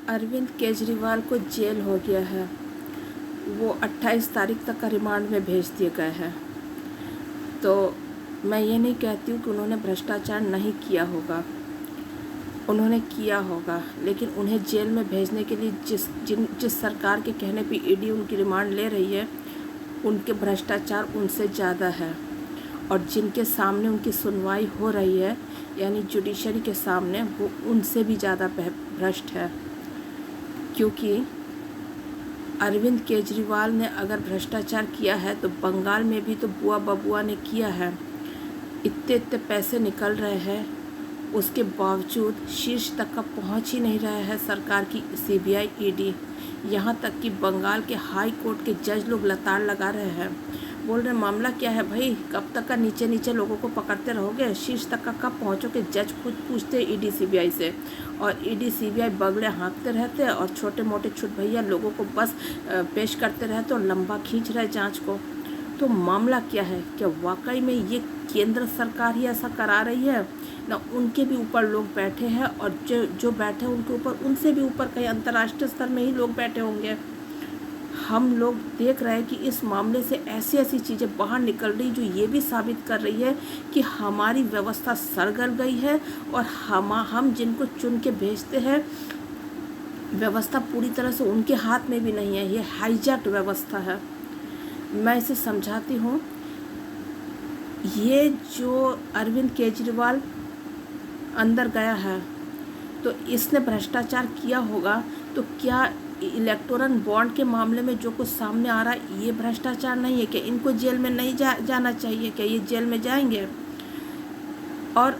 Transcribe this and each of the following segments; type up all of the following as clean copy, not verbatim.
अरविंद केजरीवाल को जेल हो गया है। वो 28 तारीख तक का रिमांड में भेज दिए गए हैं। तो मैं ये नहीं कहती हूँ कि उन्होंने भ्रष्टाचार नहीं किया होगा, उन्होंने किया होगा, लेकिन उन्हें जेल में भेजने के लिए जिस सरकार के कहने पे ईडी उनकी रिमांड ले रही है, उनके भ्रष्टाचार उनसे ज़्यादा है। और जिनके सामने उनकी सुनवाई हो रही है, यानी जुडिशरी के सामने, वो उनसे भी ज़्यादा भ्रष्ट है। क्योंकि अरविंद केजरीवाल ने अगर भ्रष्टाचार किया है तो बंगाल में भी तो बुआ बबुआ ने किया है। इतने इतने पैसे निकल रहे हैं, उसके बावजूद शीर्ष तक का पहुंच ही नहीं रहा है सरकार की सीबीआई ईडी। यहाँ तक कि बंगाल के हाई कोर्ट के जज लोग लताड़ लगा रहे हैं, बोल रहे मामला क्या है भाई, कब तक का नीचे नीचे लोगों को पकड़ते रहोगे, शीर्ष तक का कब पहुँचोगे। जज खुद पूछते ईडी सीबीआई से, और ईडी सीबीआई बगले हाँकते रहते हैं और छोटे मोटे छुट भैया लोगों को बस पेश करते रहते और लंबा खींच रहे जांच को। तो मामला क्या है, क्या वाकई में ये केंद्र सरकार ही ऐसा करा रही है ना? उनके भी ऊपर लोग बैठे हैं, और जो बैठे हैं उनके ऊपर, उनसे भी ऊपर कहीं अंतर्राष्ट्रीय स्तर में ही लोग बैठे होंगे। हम लोग देख रहे हैं कि इस मामले से ऐसी ऐसी चीज़ें बाहर निकल रही जो ये भी साबित कर रही है कि हमारी व्यवस्था सरगल गई है, और हम जिनको चुन के भेजते हैं, व्यवस्था पूरी तरह से उनके हाथ में भी नहीं है। ये हाईजैक्ड व्यवस्था है। मैं इसे समझाती हूँ। ये जो अरविंद केजरीवाल अंदर गया है, तो इसने भ्रष्टाचार किया होगा, तो क्या इलेक्टोरल बॉन्ड के मामले में जो कुछ सामने आ रहा है, ये भ्रष्टाचार नहीं है? क्या इनको जेल में नहीं जाना चाहिए? क्या ये जेल में जाएंगे? और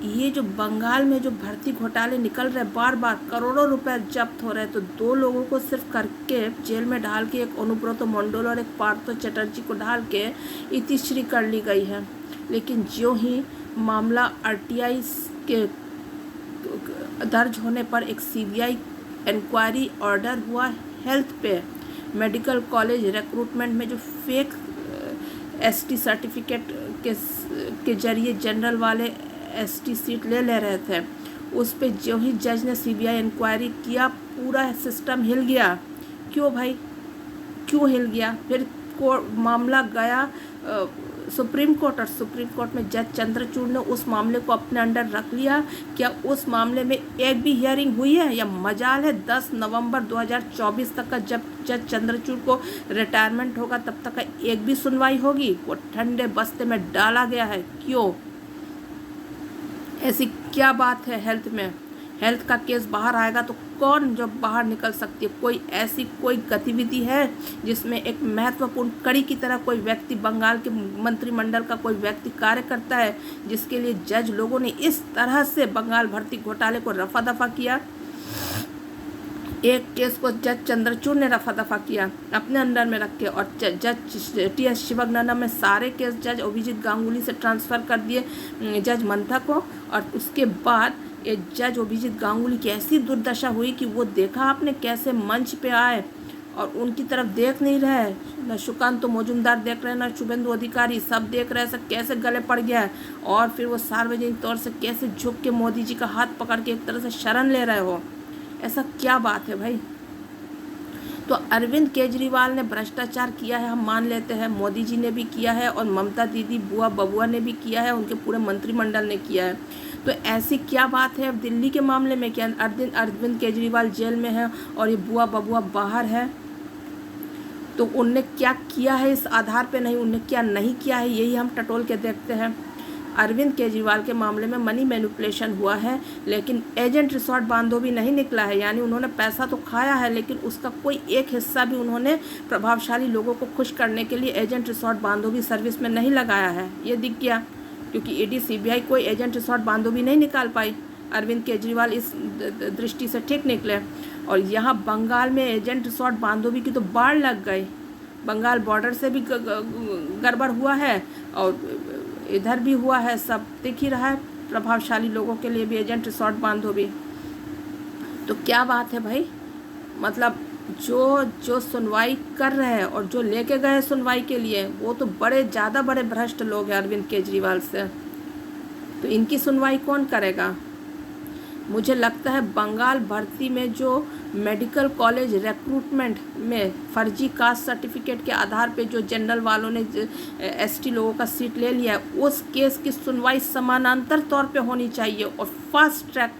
ये जो बंगाल में जो भर्ती घोटाले निकल रहे, बार बार करोड़ों रुपए जब्त हो रहे हैं, तो 2 लोगों को सिर्फ करके जेल में डाल के, एक अनुब्रत मंडल और एक पार्थ चटर्जी को डाल के इतिश्री कर ली गई है। लेकिन जो ही मामला आरटीआई के दर्ज होने पर एक सीबीआई इंक्वायरी ऑर्डर हुआ हेल्थ पे, मेडिकल कॉलेज रिक्रूटमेंट में जो फेक एसटी सर्टिफिकेट के जरिए जनरल वाले एसटी सीट ले रहे थे, उस पे जो ही जज ने सीबीआई इंक्वायरी किया, पूरा सिस्टम हिल गया। क्यों भाई, क्यों हिल गया? फिर मामला गया सुप्रीम कोर्ट, और सुप्रीम कोर्ट में जज चंद्रचूड़ ने उस मामले को अपने अंडर रख लिया। क्या उस मामले में एक भी हियरिंग हुई है? या मजाल है 10 नवंबर 2024 तक का, जब जज चंद्रचूड़ को रिटायरमेंट होगा तब तक का एक भी सुनवाई होगी? वो ठंडे बस्ते में डाला गया है। क्यों? ऐसी क्या बात है हेल्थ में? हेल्थ का केस बाहर आएगा तो कौन जो बाहर निकल सकती है? कोई ऐसी कोई गतिविधि है जिसमें एक महत्वपूर्ण कड़ी की तरह कोई व्यक्ति, बंगाल के मंत्रिमंडल का कोई व्यक्ति कार्य करता है, जिसके लिए जज लोगों ने इस तरह से बंगाल भर्ती घोटाले को रफा दफा किया? एक केस को जज चंद्रचूड़ ने रफा दफा किया अपने अंडर में रख के, और जज टी.एस. शिवगंगना में सारे केस जज अभिजीत गांगुली से ट्रांसफ़र कर दिए जज मंथा को। और उसके बाद ये जज अभिजीत गांगुली की ऐसी दुर्दशा हुई कि वो देखा आपने कैसे मंच पे आए और उनकी तरफ देख नहीं रहे, न सुकांत मजुमदार देख रहे हैं, न शुभेंदु अधिकारी, सब देख रहे हैं, सब कैसे गले पड़ गया है। और फिर वो सार्वजनिक तौर से कैसे झुक के मोदी जी का हाथ पकड़ के एक तरह से शरण ले रहे हो। ऐसा क्या बात है भाई? तो अरविंद केजरीवाल ने भ्रष्टाचार किया है, हम मान लेते हैं, मोदी जी ने भी किया है, और ममता दीदी, बुआ बबुआ ने भी किया है, उनके पूरे मंत्रिमंडल ने किया है। तो ऐसी क्या बात है अब दिल्ली के मामले में? क्या अरविंद केजरीवाल जेल में है और ये बुआ बबुआ बाहर है? तो उनने क्या किया है इस आधार पे नहीं, उनने क्या नहीं किया है, यही हम टटोल के देखते हैं। अरविंद केजरीवाल के मामले में मनी मैनिपुलेशन हुआ है, लेकिन एजेंट रिसोर्ट बांधो भी नहीं निकला है। यानी उन्होंने पैसा तो खाया है, लेकिन उसका कोई एक हिस्सा भी उन्होंने प्रभावशाली लोगों को खुश करने के लिए एजेंट रिसोर्ट बांधो भी सर्विस में नहीं लगाया है। ये दिख गया, क्योंकि ईडी सीबीआई कोई एजेंट रिसोर्ट बांधो भी नहीं निकाल पाई। अरविंद केजरीवाल इस दृष्टि से ठीक निकले। और यहाँ बंगाल में एजेंट रिसोर्ट बांधोबी की तो बाढ़ लग गई। बंगाल बॉर्डर से भी गड़बड़ हुआ है, और इधर भी हुआ है, सब दिख ही रहा है। प्रभावशाली लोगों के लिए भी एजेंट रिसोर्ट बांधोबी। तो क्या बात है भाई? मतलब जो सुनवाई कर रहे हैं और जो लेके गए सुनवाई के लिए, वो तो ज़्यादा बड़े भ्रष्ट लोग हैं अरविंद केजरीवाल से। तो इनकी सुनवाई कौन करेगा? मुझे लगता है बंगाल भर्ती में जो मेडिकल कॉलेज रिक्रूटमेंट में फर्जी कास्ट सर्टिफिकेट के आधार पे जो जनरल वालों ने एसटी लोगों का सीट ले लिया है, उस केस की सुनवाई समानांतर तौर पे होनी चाहिए और फास्ट ट्रैक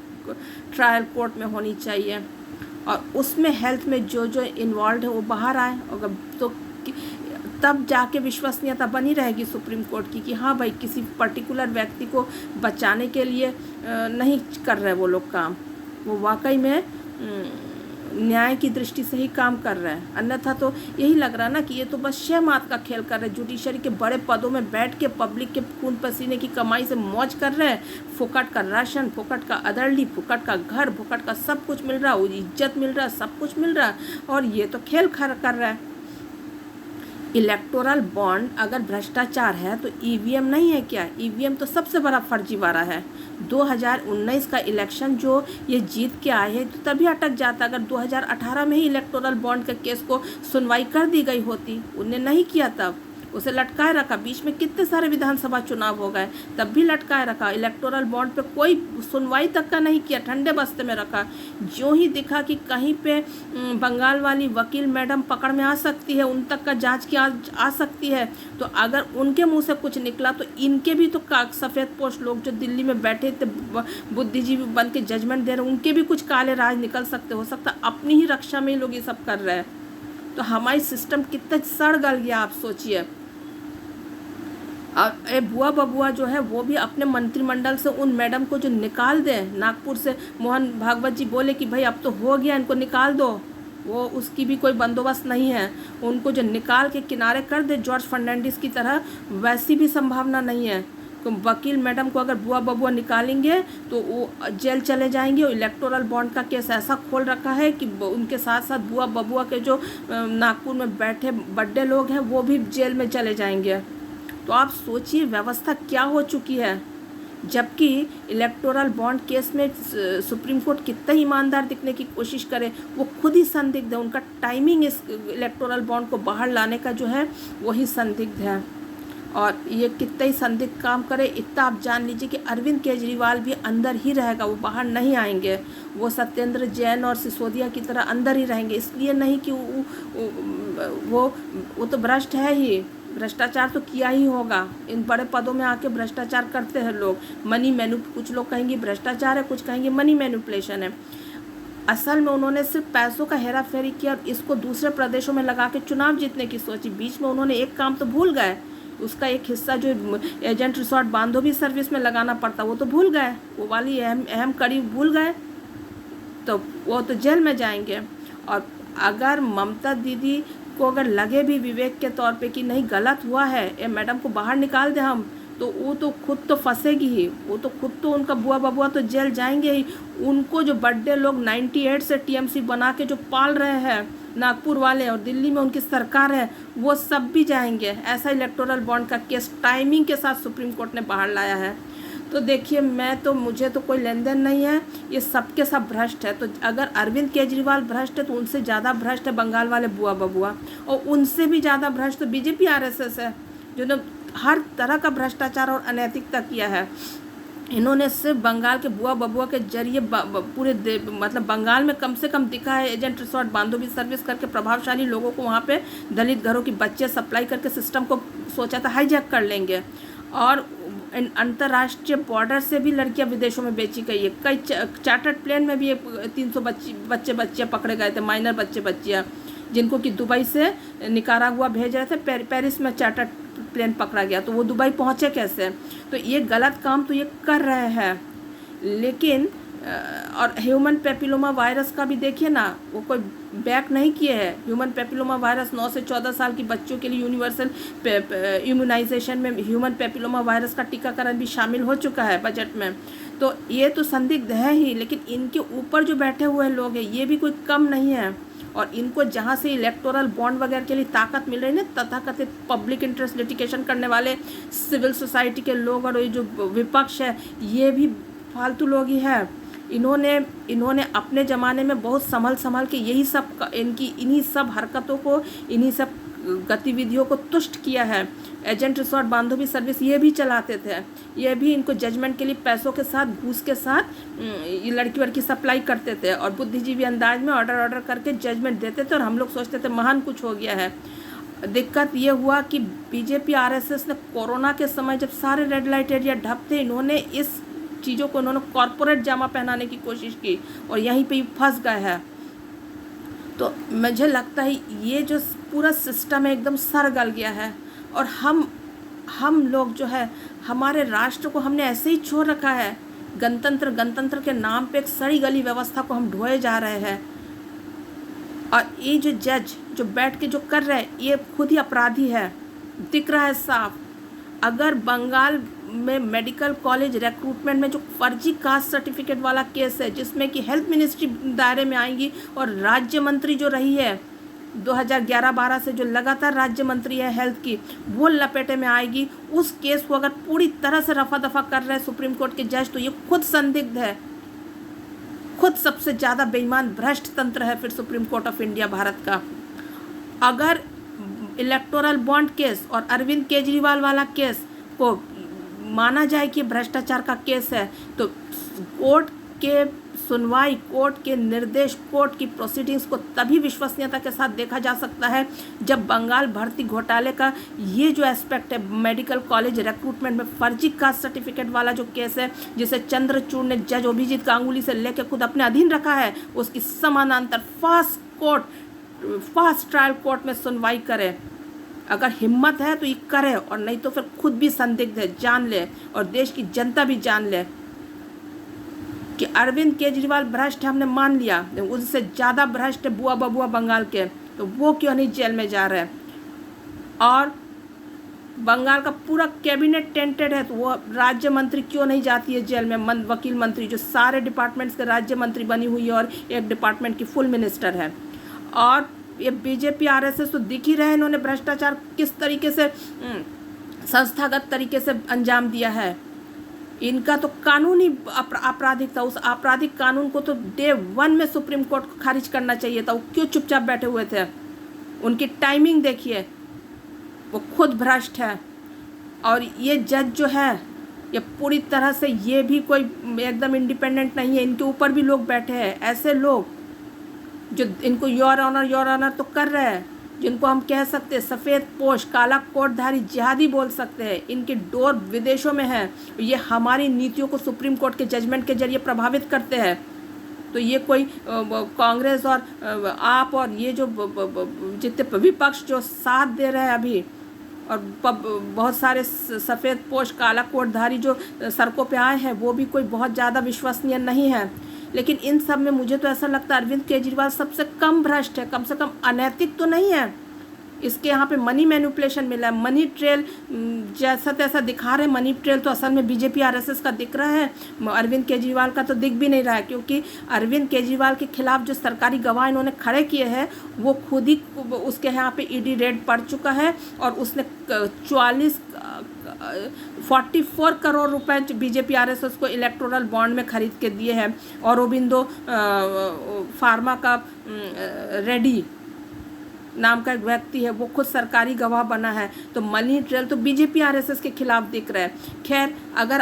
ट्रायल कोर्ट में होनी चाहिए, और उसमें हेल्थ में जो जो इन्वॉल्व है वो बाहर आए, और तो तब जाके विश्वसनीयता बनी रहेगी सुप्रीम कोर्ट की कि हाँ भाई किसी पर्टिकुलर व्यक्ति को बचाने के लिए नहीं कर रहे वो लोग काम, वो वाकई में न्याय की दृष्टि से ही काम कर रहे हैं। अन्यथा तो यही लग रहा है ना कि ये तो बस शह मात का खेल कर रहे हैं, जुडिशरी के बड़े पदों में बैठ के पब्लिक के खून पसीने की कमाई से मौज कर रहे हैं, फुकट का राशन, फुकट का अदरली, फुकट का घर, फुकट का सब कुछ मिल रहा है, इज्जत मिल रहा है, सब कुछ मिल रहा है, और ये तो खेल कर रहा है। इलेक्टोरल बॉन्ड अगर भ्रष्टाचार है तो ईवीएम नहीं है क्या? ईवीएम तो सबसे बड़ा फर्जीवाड़ा है। 2019 का इलेक्शन जो ये जीत के आए हैं तो तभी अटक जाता, अगर 2018 में ही इलेक्टोरल बॉन्ड के केस को सुनवाई कर दी गई होती, उन्हें नहीं किया, तब उसे लटकाए रखा। बीच में कितने सारे विधानसभा चुनाव हो गए, तब भी लटकाए रखा। इलेक्टोरल बॉन्ड पे कोई सुनवाई तक का नहीं किया, ठंडे बस्ते में रखा। जो ही दिखा कि कहीं पे बंगाल वाली वकील मैडम पकड़ में आ सकती है, उन तक का जांच की आ सकती है, तो अगर उनके मुंह से कुछ निकला तो इनके भी तो सफ़ेद पोस्ट लोग जो दिल्ली में बैठे थे बुद्धिजीवी बन के जजमेंट दे रहे, उनके भी कुछ काले राज निकल सकते। हो सकता अपनी ही रक्षा में ही लोग ये सब कर रहे हैं। तो हमारी सिस्टम कितना सड़ गल गया, आप सोचिए। और ये बुआ बबुआ जो है वो भी अपने मंत्रिमंडल से उन मैडम को जो निकाल दे, नागपुर से मोहन भागवत जी बोले कि भाई अब तो हो गया, इनको निकाल दो, वो उसकी भी कोई बंदोबस्त नहीं है। उनको जो निकाल के किनारे कर दे जॉर्ज फर्नांडिस की तरह, वैसी भी संभावना नहीं है। तो वकील मैडम को अगर बुआ बबुआ निकालेंगे तो वो जेल चले जाएंगे। और इलेक्टोरल बॉन्ड का केस ऐसा खोल रखा है कि उनके साथ साथ बुआ बबुआ के जो नागपुर में बैठे बड़े लोग हैं वो भी जेल में चले जाएंगे। तो आप सोचिए व्यवस्था क्या हो चुकी है। जबकि इलेक्टोरल बॉन्ड केस में सुप्रीम कोर्ट कितना ईमानदार दिखने की कोशिश करे, वो खुद ही संदिग्ध है। उनका टाइमिंग इस इलेक्टोरल बॉन्ड को बाहर लाने का जो है वही संदिग्ध है, और ये कितना ही संदिग्ध काम करे, इतना आप जान लीजिए कि अरविंद केजरीवाल भी अंदर ही रहेगा, वो बाहर नहीं आएंगे। वो सत्येंद्र जैन और सिसोदिया की तरह अंदर ही रहेंगे। इसलिए नहीं कि वो तो भ्रष्ट है ही, भ्रष्टाचार तो किया ही होगा। इन बड़े पदों में आके भ्रष्टाचार करते हैं लोग। कुछ लोग कहेंगे भ्रष्टाचार है, कुछ कहेंगे मनी मैनिपुलेशन है। असल में उन्होंने सिर्फ पैसों का हेरा फेरी किया और इसको दूसरे प्रदेशों में लगा के चुनाव जीतने की सोची। बीच में उन्होंने एक काम तो भूल गए, उसका एक हिस्सा जो एजेंट रिसोर्ट बांधोभी सर्विस में लगाना पड़ता वो तो भूल गए, वो वाली अहम कड़ी भूल गए, तो वो तो जेल में जाएंगे। और अगर ममता दीदी को अगर लगे भी विवेक के तौर पे कि नहीं गलत हुआ है, ये मैडम को बाहर निकाल दे हम, तो वो तो खुद तो फंसेगी ही, वो तो खुद तो उनका बुआ बबुआ तो जेल जाएंगे ही। उनको जो बड़े लोग 98 से टीएमसी बना के जो पाल रहे हैं नागपुर वाले, और दिल्ली में उनकी सरकार है, वो सब भी जाएंगे। ऐसा इलेक्टोरल बॉन्ड का केस टाइमिंग के साथ सुप्रीम कोर्ट ने बाहर लाया है। तो देखिए, मुझे तो कोई लेन देन नहीं है, ये सबके सब भ्रष्ट है। तो अगर अरविंद केजरीवाल भ्रष्ट है तो उनसे ज़्यादा भ्रष्ट है बंगाल वाले बुआ बबुआ, और उनसे भी ज़्यादा भ्रष्ट तो बीजेपी आरएसएस है, जो हर तरह का भ्रष्टाचार और अनैतिकता किया है। इन्होंने सिर्फ बंगाल के बुआ बबुआ के जरिए पूरे मतलब बंगाल में कम से कम दिखा है, एजेंट रिसोर्ट बांधोभी सर्विस करके प्रभावशाली लोगों को वहाँ पे दलित घरों की बच्चे सप्लाई करके सिस्टम को सोचा था हाईजैक कर लेंगे। और अंतर्राष्ट्रीय बॉर्डर से भी लड़कियां विदेशों में बेची गई है। कई चार्टर्ड प्लेन में भी 300 बच्चे पकड़े गए थे, माइनर बच्चियाँ, जिनको कि दुबई से निकारागुआ भेज रहे थे, पेरिस में चार्टर्ड प्लेन पकड़ा गया, तो वो दुबई पहुँचे कैसे? तो ये गलत काम तो ये कर रहे हैं। लेकिन और ह्यूमन पेपिलोमा वायरस का भी देखिए ना, वो कोई बैक नहीं किए हैं। ह्यूमन पेपिलोमा वायरस 9 से 14 साल की बच्चों के लिए यूनिवर्सल इम्यूनाइजेशन में ह्यूमन पेपिलोमा वायरस का टीकाकरण भी शामिल हो चुका है बजट में। तो ये तो संदिग्ध है ही, लेकिन इनके ऊपर जो बैठे हुए लोग हैं ये भी कोई कम नहीं है। और इनको जहाँ से इलेक्टोरल बॉन्ड वगैरह के लिए ताकत मिल रही है ना, तथाकथित पब्लिक इंटरेस्ट लिटिगेशन करने वाले सिविल सोसाइटी के लोग और ये जो विपक्ष है, ये भी फालतू लोग ही है। इन्होंने अपने ज़माने में बहुत संभल के यही सब इन्हीं सब हरकतों को, इन्हीं सब गतिविधियों को तुष्ट किया है। एजेंट रिसोर्ट बांधवी सर्विस ये भी चलाते थे, ये भी इनको जजमेंट के लिए पैसों के साथ, घूस के साथ ये लड़की वड़की सप्लाई करते थे और बुद्धिजीवी अंदाज में ऑर्डर करके जजमेंट देते थे और हम लोग सोचते थे महान कुछ हो गया है। दिक्कत ये हुआ कि बीजेपी आरएसएस ने कोरोना के समय जब सारे रेड लाइट एरिया ठप थे, इन्होंने इस चीज़ों को इन्होंने कॉरपोरेट जामा पहनाने की कोशिश की और यहीं पे फंस गए हैं। तो मुझे लगता है ये जो पूरा सिस्टम है एकदम सर गल गया है और हम लोग जो है हमारे राष्ट्र को हमने ऐसे ही छोड़ रखा है। गणतंत्र के नाम पे एक सड़ी गली व्यवस्था को हम ढोए जा रहे हैं और ये जो जज जो बैठ के जो कर रहे हैं ये खुद ही अपराधी है, दिख रहा है साफ। अगर बंगाल में मेडिकल कॉलेज रिक्रूटमेंट में जो फर्जी कास्ट सर्टिफिकेट वाला केस है जिसमें कि हेल्थ मिनिस्ट्री दायरे में आएंगी और राज्य मंत्री जो रही है 2011-12 से जो लगातार राज्य मंत्री है हेल्थ की, वो लपेटे में आएगी, उस केस को अगर पूरी तरह से रफा दफा कर रहे हैं सुप्रीम कोर्ट के जज, तो ये खुद संदिग्ध है, खुद सबसे ज़्यादा बेईमान भ्रष्ट तंत्र है फिर supreme court of India Bharat का। अगर इलेक्टोरल बॉन्ड केस और अरविंद केजरीवाल वाला केस को माना जाए कि भ्रष्टाचार का केस है, तो कोर्ट के सुनवाई, कोर्ट के निर्देश, कोर्ट की प्रोसीडिंग्स को तभी विश्वसनीयता के साथ देखा जा सकता है जब बंगाल भर्ती घोटाले का ये जो एस्पेक्ट है, मेडिकल कॉलेज रिक्रूटमेंट में फर्जी कास्ट सर्टिफिकेट वाला जो केस है जिसे चंद्रचूड़ ने जज अभिजीत गांगुली से लेकर खुद अपने अधीन रखा है, उसकी समानांतर फास्ट ट्रायल कोर्ट में सुनवाई करे। अगर हिम्मत है तो ये करे और नहीं तो फिर खुद भी संदिग्ध है, जान ले और देश की जनता भी जान ले कि अरविंद केजरीवाल भ्रष्ट है, हमने मान लिया, उससे ज़्यादा भ्रष्ट है बुआ बबुआ बंगाल के, तो वो क्यों नहीं जेल में जा रहे हैं। और बंगाल का पूरा कैबिनेट टेंटेड है तो वो राज्य मंत्री क्यों नहीं जाती है जेल में, वकील मंत्री जो सारे डिपार्टमेंट्स के राज्य मंत्री बनी हुई है और एक डिपार्टमेंट की फुल मिनिस्टर है। और ये बीजेपी आरएसएस तो दिख ही रहे इन्होंने भ्रष्टाचार किस तरीके से संस्थागत तरीके से अंजाम दिया है। इनका तो कानूनी आपराधिक था, उस आपराधिक कानून को तो डे 1 में सुप्रीम कोर्ट को खारिज करना चाहिए था। वो क्यों चुपचाप बैठे हुए थे? उनकी टाइमिंग देखिए, वो खुद भ्रष्ट है। और ये जज जो है ये पूरी तरह से ये भी कोई एकदम इंडिपेंडेंट नहीं है, इनके ऊपर भी लोग बैठे हैं, ऐसे लोग जो इनको योर ऑनर तो कर रहे हैं, जिनको हम कह सकते हैं सफ़ेद पोश काला कोटधारी जिहादी बोल सकते हैं। इनके डोर विदेशों में है, ये हमारी नीतियों को सुप्रीम कोर्ट के जजमेंट के जरिए प्रभावित करते हैं। तो ये कोई कांग्रेस और आप और ये जो जितने विपक्ष जो साथ दे रहे हैं अभी, और बहुत सारे सफ़ेद पोश काला कोटधारी जो सड़कों पे आए हैं, वो भी कोई बहुत ज़्यादा विश्वसनीय नहीं है। लेकिन इन सब में मुझे तो ऐसा लगता है अरविंद केजरीवाल सबसे कम भ्रष्ट है, कम से कम अनैतिक तो नहीं है। इसके यहाँ पे मनी मैनिपुलेशन मिला है, मनी ट्रेल जैसा तैसा दिखा रहे हैं, मनी ट्रेल तो असल में बीजेपी आरएसएस का दिख रहा है, अरविंद केजरीवाल का तो दिख भी नहीं रहा है। क्योंकि अरविंद केजरीवाल के खिलाफ जो सरकारी गवाह इन्होंने खड़े किए हैं वो खुद ही उसके यहाँ पे ईडी रेड पड़ चुका है और उसने 44 करोड़ रुपए बीजेपी आरएसएस को इलेक्टोरल बॉन्ड में खरीद के दिए हैं। और औरोबिंदो फार्मा का रेड्डी नाम का एक व्यक्ति है, वो खुद सरकारी गवाह बना है। तो मनी ट्रेल तो बीजेपी आरएसएस के खिलाफ दिख रहा है। खैर, अगर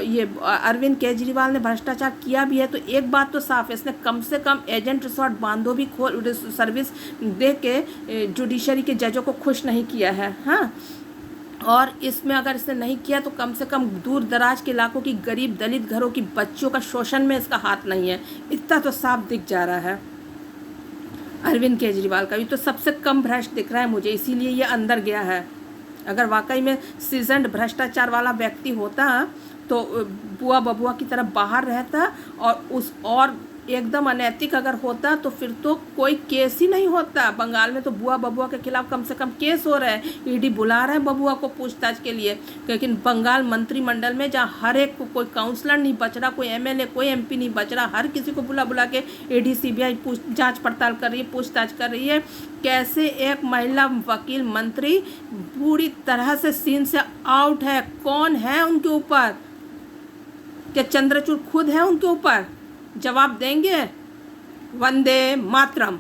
ये अरविंद केजरीवाल ने भ्रष्टाचार किया भी है तो एक बात तो साफ है, इसने कम से कम एजेंट रिसोर्ट बांधवी खोल सर्विस दे के जुडिशरी के जजों को खुश नहीं किया है। हाँ, और इसमें अगर इसने नहीं किया तो कम से कम दूर दराज के इलाकों की गरीब दलित घरों की बच्चियों का शोषण में इसका हाथ नहीं है, इतना तो साफ दिख जा रहा है। अरविंद केजरीवाल का भी तो सबसे कम भ्रष्ट दिख रहा है मुझे, इसीलिए ये अंदर गया है। अगर वाकई में सीजन्ड भ्रष्टाचार वाला व्यक्ति होता तो बुआ बबुआ की तरफ बाहर रहता और एकदम अनैतिक अगर होता तो फिर तो कोई केस ही नहीं होता। बंगाल में तो बुआ बबुआ के खिलाफ कम से कम केस हो रहा है, ईडी बुला रहा है बबुआ को पूछताछ के लिए। लेकिन बंगाल मंत्रिमंडल में जहाँ हर एक को, कोई काउंसलर नहीं बच रहा, कोई एमएलए कोई एमपी नहीं बच रहा, हर किसी को बुला के ईडी सीबीआई जांच पड़ताल कर रही है, पूछताछ कर रही है। कैसे एक महिला वकील मंत्री पूरी तरह से सीन से आउट है? कौन है उनके ऊपर? क्या चंद्रचूड़ खुद है उनके ऊपर? जवाब देंगे। वंदे मातरम।